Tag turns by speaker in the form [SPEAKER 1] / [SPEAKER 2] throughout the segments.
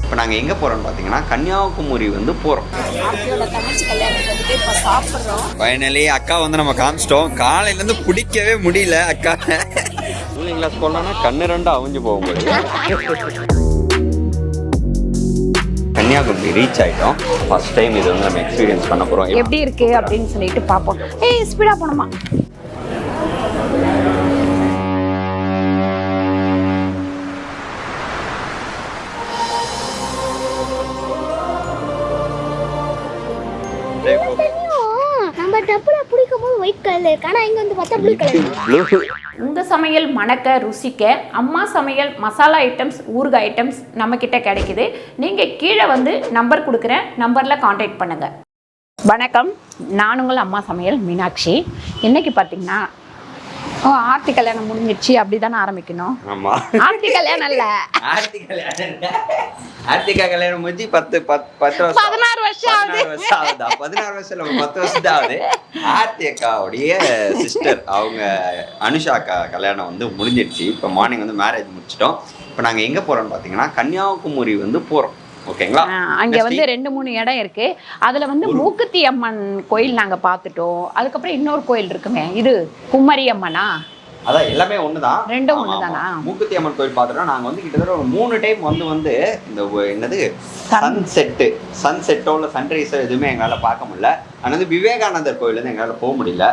[SPEAKER 1] இப்போ நாங்கள் எங்கே போகிறோம்னு பார்த்தீங்கன்னா கன்னியாகுமரி வந்து போகிறோம்.
[SPEAKER 2] ஆர்த்தியோட தங்கச்சி கல்யாணத்துக்கு வந்துட்டு இப்போ சாப்பிட்றோம்.
[SPEAKER 1] ஃபைனலி அக்கா வந்து நம்ம காமிச்சிட்டோம். காலையிலேருந்து பிடிக்கவே முடியல அக்கா. கூலிங் கிளாஸ் போடலான்னா கண்ணு ரெண்டு அவிஞ்சு போகும்போது கன்னியாகுமரி ரீச் ஆகிட்டோம். ஃபர்ஸ்ட் டைம் இது வந்து நம்ம எக்ஸ்பீரியன்ஸ் பண்ண போகிறோம்.
[SPEAKER 2] எப்படி இருக்கு அப்படின்னு சொல்லிட்டு பார்ப்போம். ஸ்பீடாக போனோமா?
[SPEAKER 3] நம்ம டப்புல பிடிக்கும்போது ஒயிட் கலர்ல இருக்கு, ஆனா இங்க வந்து பார்த்தா ப்ளூ கலர்.
[SPEAKER 2] உங்க சமையல் மணக்க ருசிக்க அம்மா சமையல் மசாலா ஐட்டம்ஸ், ஊறுகாய் ஐட்டம்ஸ் நம்ம கிட்ட கிடைக்குது. நீங்க கீழே வந்து நம்பர் கொடுக்குறேன், நம்பர்ல கான்டாக்ட் பண்ணுங்க. வணக்கம், நான் உங்கள் அம்மா சமையல் மீனாட்சி. இன்னைக்கு பார்த்தீங்கன்னா ஆர்த்தி கல்யாணம் முடிஞ்சிடுச்சு அப்படிதானே ஆரம்பிக்கணும்.
[SPEAKER 1] ஆமா,
[SPEAKER 2] ஆர்த்தி கல்யாணம் இல்ல,
[SPEAKER 1] ஆர்த்திகா கல்யாணம் முடிஞ்சு 16 வருஷம் ஆகுது. 16 வருஷம் இல்லை, 10 வருஷம் தான் ஆகுது. ஆர்த்தி அக்காவுடைய சிஸ்டர் அவங்க அனுஷா அக்கா கல்யாணம் வந்து முடிஞ்சிடுச்சு. இப்போ மார்னிங் வந்து மேரேஜ் முடிச்சிட்டோம். இப்போ நாங்கள் எங்கே போகிறோம்னு பார்த்தீங்கன்னா கன்னியாகுமரி வந்து போகிறோம். ஓகேங்களா?
[SPEAKER 2] அங்கே வந்து 2-3 இடம் இருக்கு. அதில் வந்து மூக்குத்தி அம்மன் கோயில் நாங்கள் பார்த்துட்டோம். அதுக்கப்புறம் இன்னொரு கோயில் இருக்குமே, இது குமரி அம்மனா?
[SPEAKER 1] அதான் எல்லாமே ஒண்ணுதான்,
[SPEAKER 2] ரெண்டும் ஒண்ணுதானா?
[SPEAKER 1] மூக்குத்தி அம்மன் கோயில் பார்த்துட்டோம். நாங்கள் வந்து கிட்டத்தட்ட ஒரு 3 டைம் வந்து இந்த என்னது சன்செட்டோ இல்லை சன்ரைஸோ எதுவுமே எங்களால் பார்க்க முடியல. ஆனால் வந்து விவேகானந்தர் கோயில் வந்து எங்களால் போக முடியல.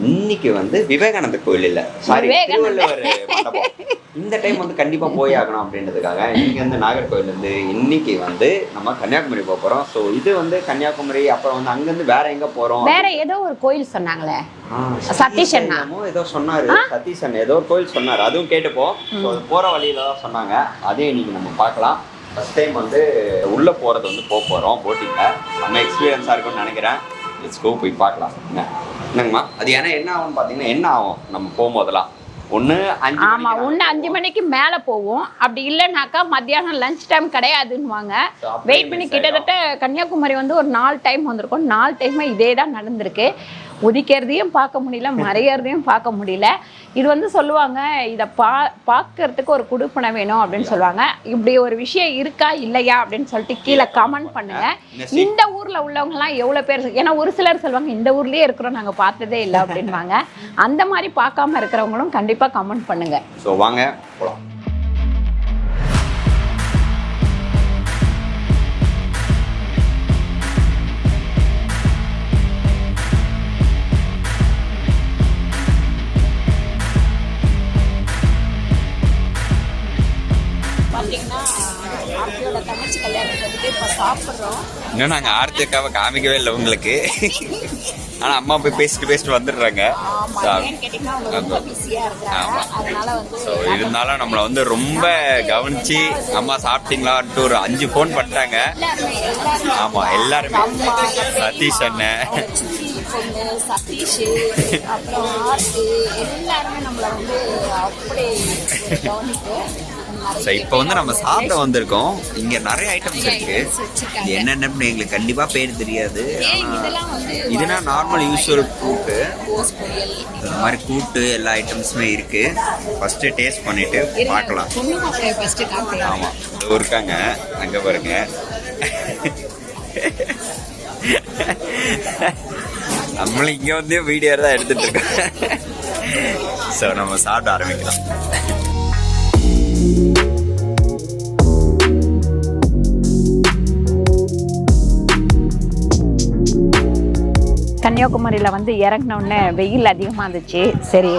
[SPEAKER 1] இன்னைக்கு வந்து விவேகானந்தர் கோயில் இல்லை, சாரி திருவள்ளுவர் மண்டபம். இந்த டைம் வந்து கண்டிப்பாக போய் ஆகணும் அப்படின்றதுக்காக இங்கே வந்து நாகர்கோயிலேருந்து இன்னைக்கு வந்து நம்ம கன்னியாகுமரி போக போகிறோம். ஸோ இது வந்து கன்னியாகுமரி, அப்புறம் வந்து அங்கேருந்து வேற எங்கே போகிறோம்?
[SPEAKER 2] வேற ஏதோ ஒரு கோயில் சொன்னாங்களே, சதீஷன்
[SPEAKER 1] ஏதோ சொன்னாரு, சதீஷன் ஏதோ ஒரு கோயில் சொன்னாரு, அதுவும் கேட்டுப்போம். ஸோ போகிற வழியில தான் சொன்னாங்க, அதையும் இன்னைக்கு நம்ம பார்க்கலாம். ஃபர்ஸ்ட் டைம் வந்து உள்ளே போகிறது வந்து போக போகிறோம் போட்டிங்கில். நம்ம எக்ஸ்பீரியன்ஸாக இருக்கும்னு நினைக்கிறேன். லெட்ஸ் கோ, போய் பார்க்கலாம். என்னங்கம்மா அது? ஏன்னா என்ன ஆகும்னு பார்த்தீங்கன்னா, என்ன ஆகும் நம்ம போகும்போதெல்லாம் ஒன்று
[SPEAKER 2] 5 மணிக்கு மேலே போவோம். அப்படி இல்லைனாக்கா மத்தியானம் லஞ்ச் டைம் கிடையாதுன்னுவாங்க. வெயிட் பண்ணி கிட்டத்தட்ட கன்னியாகுமரி வந்து ஒரு 4 டைம் வந்திருக்கோம். 4 டைமாக இதே தான் நடந்திருக்கு. உதிக்கிறதையும் பார்க்க முடியல, மறையறதையும் பார்க்க முடியல. இது வந்து சொல்லுவாங்க, இதை பார்க்கறதுக்கு ஒரு குடுப்பனை வேணும் அப்படின்னு சொல்லுவாங்க. இப்படி ஒரு விஷயம் இருக்கா இல்லையா அப்படின்னு சொல்லிட்டு கீழே கமெண்ட் பண்ணுங்க. இந்த ஊரில் உள்ளவங்கலாம் எவ்வளோ பேர், ஏன்னா ஒரு சிலர் சொல்லுவாங்க இந்த ஊர்லேயே இருக்கிறோம் நாங்கள் பார்த்ததே இல்லை அப்படின்வாங்க. அந்த மாதிரி பார்க்காம இருக்கிறவங்களும் கண்டிப்பாக கமெண்ட் பண்ணுங்க.
[SPEAKER 1] ஸோ வாங்க போகலாம்.
[SPEAKER 2] ஆர்த்தியோட தங்கச்சி கல்யாணத்துக்கு வந்துட்டு இப்போ சாப்பிட்றோம்.
[SPEAKER 1] இன்னும் நாங்கள் ஆர்த்தி அக்காவை காமிக்கவே இல்லை உங்களுக்கு. ஆனால் அம்மா போய் பேசிட்டு வந்துடுறாங்க. ஸோ இருந்தாலும் நம்மளை வந்து ரொம்ப கவனிச்சு அம்மா சாப்பிட்டீங்களான்ட்டு ஒரு 5 ஃபோன் பண்ணிட்டாங்க. ஆமாம், எல்லாருமே. சதீஷ் அண்ணன், சதீஷ், அப்புறம் ஆர்த்தி, எல்லாருமே நம்மளை வந்து அப்படி கவனிப்பு. ஸோ இப்போ வந்து நம்ம சாப்பிட வந்திருக்கோம். இங்கே நிறைய ஐட்டம்ஸ் இருக்கு. என்னென்னு எங்களுக்கு கண்டிப்பாக பேர் தெரியாது. இதுனா நார்மல் யூஸ்வல் கூட்டு, இந்த மாதிரி கூட்டு எல்லா ஐட்டம்ஸுமே இருக்கு. ஃபர்ஸ்ட் டேஸ்ட் பண்ணிட்டு பார்க்கலாம். ஆமாம், இருக்காங்க அங்கே பாருங்க. நம்மளும் இங்கே வந்து வீடியோ தான் எடுத்துட்டு இருக்கோம். ஸோ நம்ம சாப்பிட ஆரம்பிக்கலாம்.
[SPEAKER 2] கன்னியாகுமரியில் வந்து இறங்கினோடனே வெயில் அதிகமாக இருந்துச்சு. சரி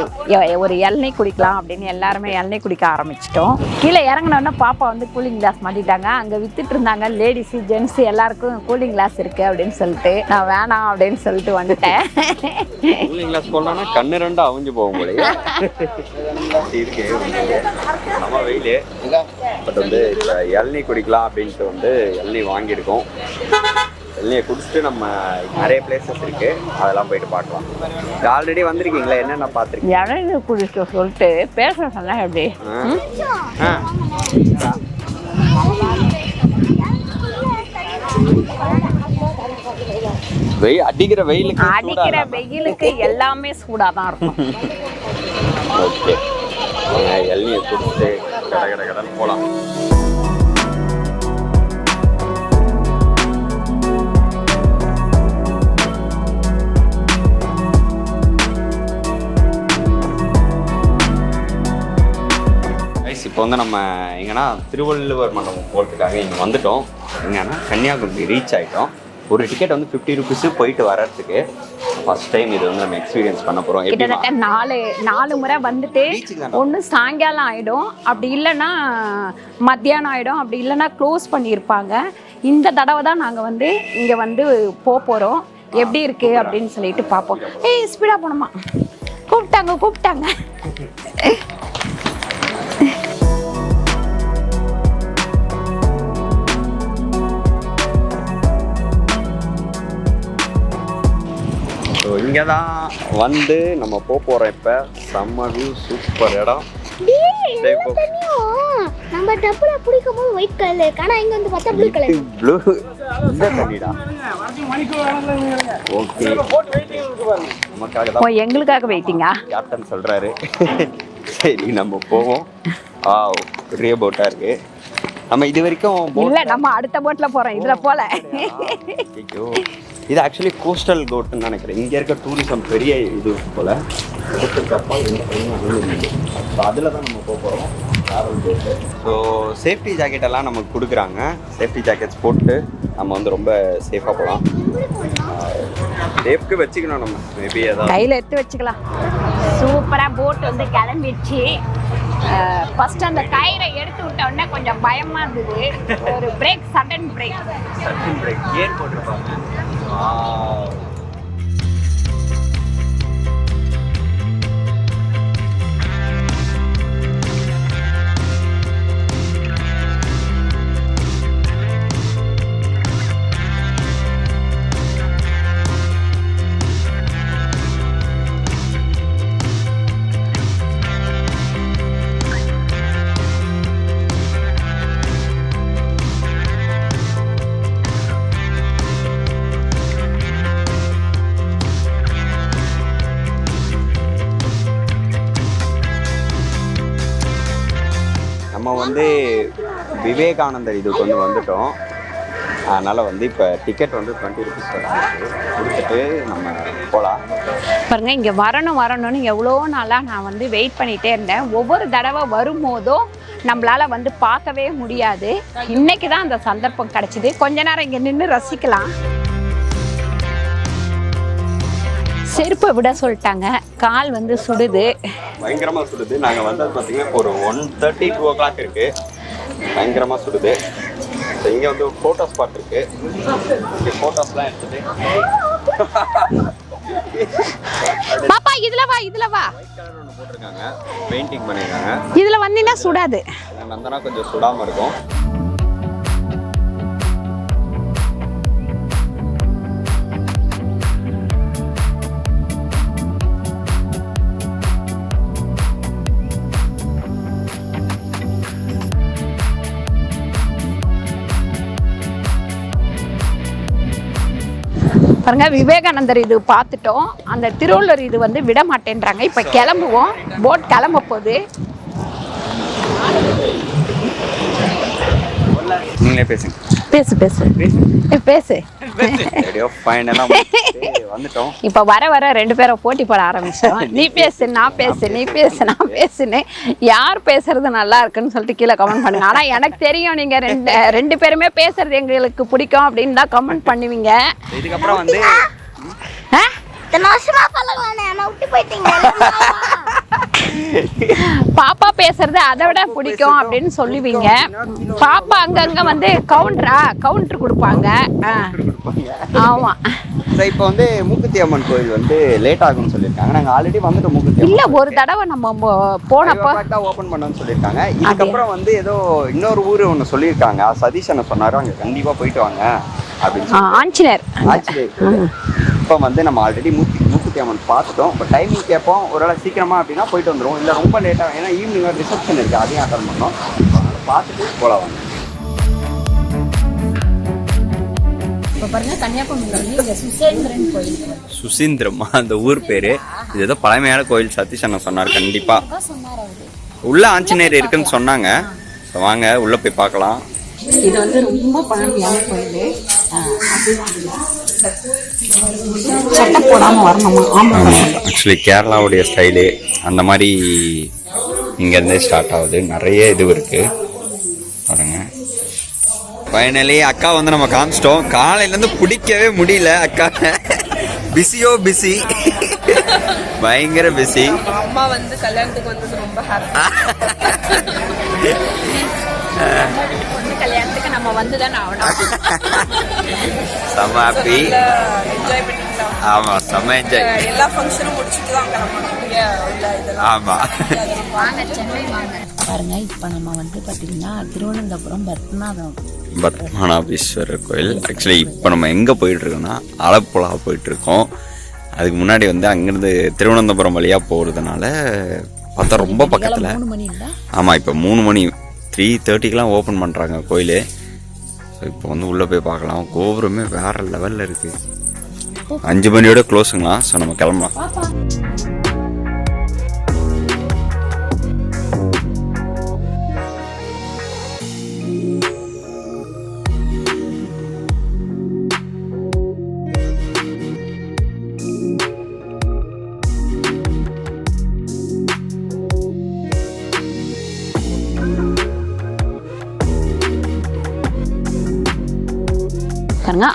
[SPEAKER 2] ஒரு இளநீர் குடிக்கலாம் அப்படின்னு எல்லாருமே இளநீர் குடிக்க ஆரம்பிச்சிட்டோம். கீழே இறங்கினோடனே பாப்பா வந்து கூலிங் கிளாஸ் மாட்டிட்டாங்க. அங்கே வித்துட்டு இருந்தாங்க லேடிஸு ஜென்ஸு எல்லாருக்கும் கூலிங் கிளாஸ் இருக்குது அப்படின்னு சொல்லிட்டு நான் வேணாம் அப்படின்னு சொல்லிட்டு வந்துட்டேன்.
[SPEAKER 1] கூலிங் கிளாஸ் போடலாம்னா கண்ணு ரெண்டு அவிஞ்சு போகும் போல இருக்கு. நம்ம வெயில் பட் வந்து இளநீர் குடிக்கலாம் அப்படின்ட்டு வந்து இளநீர் வாங்கியிருக்கோம். இளநியை குடிச்சிட்டு நம்ம நிறைய பிளேசஸ் இருக்கு, அதெல்லாம் போயிட்டு பார்க்கலாம். ஆல்ரெடி வந்திருக்கீங்களா? என்னென்ன பார்த்துருக்கீங்க?
[SPEAKER 2] இளநீர் குடிக்க சொல்லிட்டு பேச சொன்னா எப்படி?
[SPEAKER 1] அடிக்கிற
[SPEAKER 2] வெயிலுக்கு எல்லாமே சூடாக தான் இருக்கும்.
[SPEAKER 1] ஓகே, இளநியை குடிச்சிட்டு கடை போகலாம். இப்போ வந்து நம்ம எங்கன்னா திருவள்ளுவர் மண்டபம் போகிறதுக்காக இங்கே வந்துட்டோம். எங்கன்னா கன்னியாகுமரி ரீச் ஆகிட்டோம். ஒரு டிக்கெட் வந்து 50 rupees போயிட்டு வர்றதுக்கு. ஃபர்ஸ்ட் டைம் இது வந்து நம்ம எக்ஸ்பீரியன்ஸ் பண்ண போகிறோம்.
[SPEAKER 2] கிட்டத்தட்ட நாலு முறை வந்துட்டு ஒன்று சாயங்காலம் ஆகிடும், அப்படி இல்லைன்னா மத்தியானம் ஆகிடும், அப்படி இல்லைன்னா க்ளோஸ் பண்ணியிருப்பாங்க. இந்த தடவை தான் நாங்கள் வந்து இங்கே வந்து போகிறோம். எப்படி இருக்குது அப்படின்னு சொல்லிட்டு பார்ப்போம். ஸ்பீடாக போனோமா, கூப்பிட்டாங்க.
[SPEAKER 1] ஸோ இங்கே தான் வந்து நம்ம போகிறோம். இப்போ செம்ம வியூ, சூப்பர் இடம்.
[SPEAKER 3] நம்ம டப்புல பிடிக்கும் போது ஒயிட் கலர்ல இருக்கு, ஆனா இங்க வந்து பார்த்தா ப்ளூ கலர்.
[SPEAKER 1] ப்ளூ இந்த தண்ணிடா. ஓகே, நமக்காக தான்,
[SPEAKER 2] எங்களுக்காக வெயிட்டிங்கா
[SPEAKER 1] கேப்டன் சொல்றாரு. சரி நம்ம போவோம். பெரிய போட்டா இருக்கு. நம்ம இது வரைக்கும்
[SPEAKER 2] இல்ல, நம்ம அடுத்த போட்ல போறோம், இதுல போல.
[SPEAKER 1] இது ஆக்சுவலி கோஸ்டல் கோட்னு நினைக்கிறேன். இங்கே இருக்க டூரிசம் பெரிய இது போல். அதில் தான் நம்ம போகிறோம். ட்ராவல் போட்டு. ஸோ சேஃப்டி ஜாக்கெட்டெல்லாம் நமக்கு கொடுக்குறாங்க. சேஃப்டி ஜாக்கெட்ஸ் போட்டு நம்ம வந்து ரொம்ப சேஃபாக போகலாம். சேஃப்க்கு வச்சுக்கணும், நம்ம மேபி ஏதாவது
[SPEAKER 2] கையில் எடுத்து வச்சுக்கலாம். சூப்பராக போட் வந்து கிளம்பிடுச்சு. ஃபர்ஸ்ட் அந்த கயிறை எடுத்து விட்ட உடனே கொஞ்சம் பயமாக இருந்தது. ஒரு பிரேக், சடன் பிரேக்
[SPEAKER 1] கியர் போட்டிருப்பாங்க. நம்ம வந்து விவேகானந்தர் இதுக்கு வந்து வந்துட்டோம். அதனால் வந்து இப்போ டிக்கெட் வந்து 20 rupees கொடுத்துட்டு நம்ம போகலாம்.
[SPEAKER 2] பாருங்க, இங்கே வரணும்னு எவ்வளோ நாளாக நான் வந்து வெயிட் பண்ணிகிட்டே இருந்தேன். ஒவ்வொரு தடவை வரும்போதும் நம்மளால் வந்து பார்க்கவே முடியாது. இன்னைக்கு தான் அந்த சந்தர்ப்பம் கிடச்சிது. கொஞ்ச நேரம் இங்கே நின்று ரசிக்கலாம். செருப்பை விட சொல்லிட்டாங்க, கால் வந்து சுடுது,
[SPEAKER 1] பயங்கரமாக சுடுது. நாங்கள் வந்தது பார்த்தீங்கன்னா ஒரு 1:30 2 o'clock இருக்குது. பயங்கரமாக சுடுது. ஸோ இங்கே வந்து ஃபோட்டோ ஸ்பாட் இருக்குது. இங்கே ஃபோட்டோஸ்லாம் எடுத்துகிட்டு
[SPEAKER 2] பாப்பா இதுல வா
[SPEAKER 1] ஒயிட் கலர் ஒன்று போட்டிருக்காங்க, பெயிண்டிங் பண்ணியிருக்காங்க.
[SPEAKER 2] இதில் வந்தீங்கன்னா சுடாது.
[SPEAKER 1] வந்தோன்னா கொஞ்சம் சுடாமல் இருக்கும்.
[SPEAKER 2] பாருங்க, விவேகானந்தர் இது பார்த்துட்டோம். அந்த திருவள்ளுவர் இது வந்து விட மாட்டேன்றாங்க. இப்போ கிளம்புவோம், போட் கிளம்ப போகுது.
[SPEAKER 1] நீங்களே பேசுங்க.
[SPEAKER 2] பேசு. இப்ப வர 2 பேரும் போட்டி போட ஆரம்பிச்சோம். நீ பேசு, நான் பேசுன்னு. யார் பேசுறது நல்லா இருக்குன்னு சொல்லிட்டு கீழே கமெண்ட் பண்ணுங்க. ஆனா எனக்கு தெரியும், நீங்க ரெண்டு பேருமே பேசுறது எங்களுக்கு பிடிக்கும் அப்படின்னு தான் கமெண்ட் பண்ணுவீங்க.
[SPEAKER 1] இதுக்கப்புறம் வந்து
[SPEAKER 2] பாப்பா பேசுறது அதை விட பிடிக்கும் அப்படின்னு சொல்லுவீங்க. பாப்பா அங்கங்க வந்து கவுண்டர் கொடுப்பாங்க. ஆமா.
[SPEAKER 1] இப்போ வந்து மூக்குத்தி அம்மன் கோயில் வந்து லேட் ஆகும்னு சொல்லியிருக்காங்க. நாங்கள் ஆல்ரெடி வந்துட்டு மூக்குத்தி
[SPEAKER 2] இல்ல, ஒரு தடவை நம்ம போனப்போ
[SPEAKER 1] ஓப்பன் பண்ணணும்னு சொல்லியிருக்காங்க. இதுக்கப்புறம் வந்து ஏதோ இன்னொரு ஊர் ஒன்று சொல்லியிருக்காங்க. சதீஷ் அண்ணன் சொன்னாரு, அங்கே கண்டிப்பாக போயிட்டு வாங்க அப்படின்னு.
[SPEAKER 2] ஆஞ்சநேயர்.
[SPEAKER 1] இப்போ வந்து நம்ம ஆல்ரெடி மூக்குத்தி அம்மன் பார்த்துட்டோம். இப்போ டைமிங் கேட்போம், ஒருவேளை சீக்கிரமா அப்படின்னா போயிட்டு வந்துடுவோம். இல்லை ரொம்ப லேட்டாக, ஏன்னா ஈவினிங் ரிசப்ஷன் இருக்குது, அதையும் அட்டன் பண்ணோம். பார்த்துட்டு போகலாம்.
[SPEAKER 2] இப்போ பாருங்க, கன்னியாகுமரி சுசேந்திரன் கோயில்.
[SPEAKER 1] சுசீந்திரமா அந்த ஊர் பேரு. இது ஏதோ பழமையான கோயில். சதீஷ் அண்ணன் சொன்னார் கண்டிப்பா உள்ள ஆஞ்சநேயர் இருக்குன்னு சொன்னாங்க. வாங்க உள்ள போய் பார்க்கலாம்.
[SPEAKER 2] இது வந்து ரொம்ப பழமையான கோயில். சட்டம் போடாம வரணுமா? ஆக்சுவலி
[SPEAKER 1] கேரளாவுடைய ஸ்டைலு அந்த மாதிரி இங்கேருந்தே ஸ்டார்ட் ஆகுது. நிறைய இது இருக்குது பாருங்க. ஃபைனலி அக்கா வந்து நம்ம காமிச்சிட்டோம். காலையிலேருந்து பிடிக்கவே முடியல அக்கா. பிஸியோ பிஸி, பயங்கர பிஸி.
[SPEAKER 4] அம்மா வந்து கல்யாணத்துக்கு வந்தது ரொம்ப ஹாப்பி.
[SPEAKER 2] கல்யாணத்துக்கு நம்ம வந்து தானே ஆகணும்.
[SPEAKER 1] செம்ம ஹாப்பி.
[SPEAKER 4] என்ஜாய் பண்ணிக்கலாம்.
[SPEAKER 1] ஆமாம், செம்ம என்ஜாய்.
[SPEAKER 4] எல்லா ஃபங்க்ஷனும் முடிச்சுட்டு தான் கிளம்பணும்.
[SPEAKER 1] ஆமாம்,
[SPEAKER 2] வாங்க சென்னை வாங்க. பாருங்க, இப்போ நம்ம வந்து பார்த்தீங்கன்னா திருவனந்தபுரம்
[SPEAKER 1] பத்மநாபீஸ்வரர் கோயில். ஆக்சுவலி இப்போ நம்ம எங்கே போயிட்டுருக்கோன்னா ஆலப்புழா போயிட்டுருக்கோம். அதுக்கு முன்னாடி வந்து அங்கேருந்து திருவனந்தபுரம் வழியாக போகிறதுனால பார்த்தா ரொம்ப பக்கத்தில். ஆமாம், இப்போ 3 மணி 3:30க்கெலாம் ஓப்பன் பண்ணுறாங்க கோயில். ஸோ இப்போ வந்து உள்ளே போய் பார்க்கலாம். கோபுரமே வேறு லெவலில் இருக்குது. 5 மணியோட க்ளோஸுங்களா. ஸோ நம்ம கிளம்பலாம்.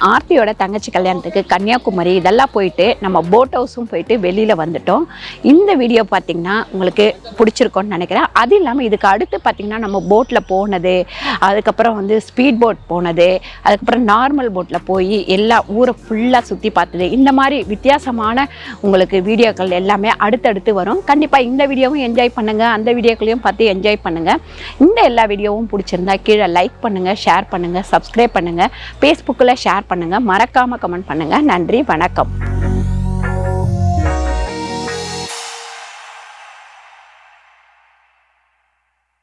[SPEAKER 2] ஆர்த்தியோட தங்கச்சி கல்யாணத்துக்கு கன்னியாகுமரி இதெல்லாம் போயிட்டு நம்ம போட் ஹவுஸும் போயிட்டு வெளியில் வந்துட்டோம். இந்த வீடியோ பார்த்திங்கன்னா உங்களுக்கு பிடிச்சிருக்கோன்னு நினைக்கிறேன். அது இல்லாமல் இதுக்கு அடுத்து பார்த்திங்கன்னா நம்ம போட்டில் போனது, அதுக்கப்புறம் வந்து ஸ்பீட் போட் போனது, அதுக்கப்புறம் நார்மல் போட்டில் போய் எல்லா ஊரை ஃபுல்லாக சுற்றி பார்த்தது, இந்த மாதிரி வித்தியாசமான உங்களுக்கு வீடியோக்கள் எல்லாமே அடுத்தடுத்து வரும். கண்டிப்பாக இந்த வீடியோவும் என்ஜாய் பண்ணுங்கள், அந்த வீடியோக்களையும் பார்த்து என்ஜாய் பண்ணுங்கள். இந்த எல்லா வீடியோவும் பிடிச்சிருந்தா கீழே லைக் பண்ணுங்கள், ஷேர் பண்ணுங்கள், சப்ஸ்கிரைப் பண்ணுங்கள், ஃபேஸ்புக்கில் ஷேர் பண்ணுங்கள், மறக்காமல் கமெண்ட் பண்ணுங்கள். நன்றி, வணக்கம்.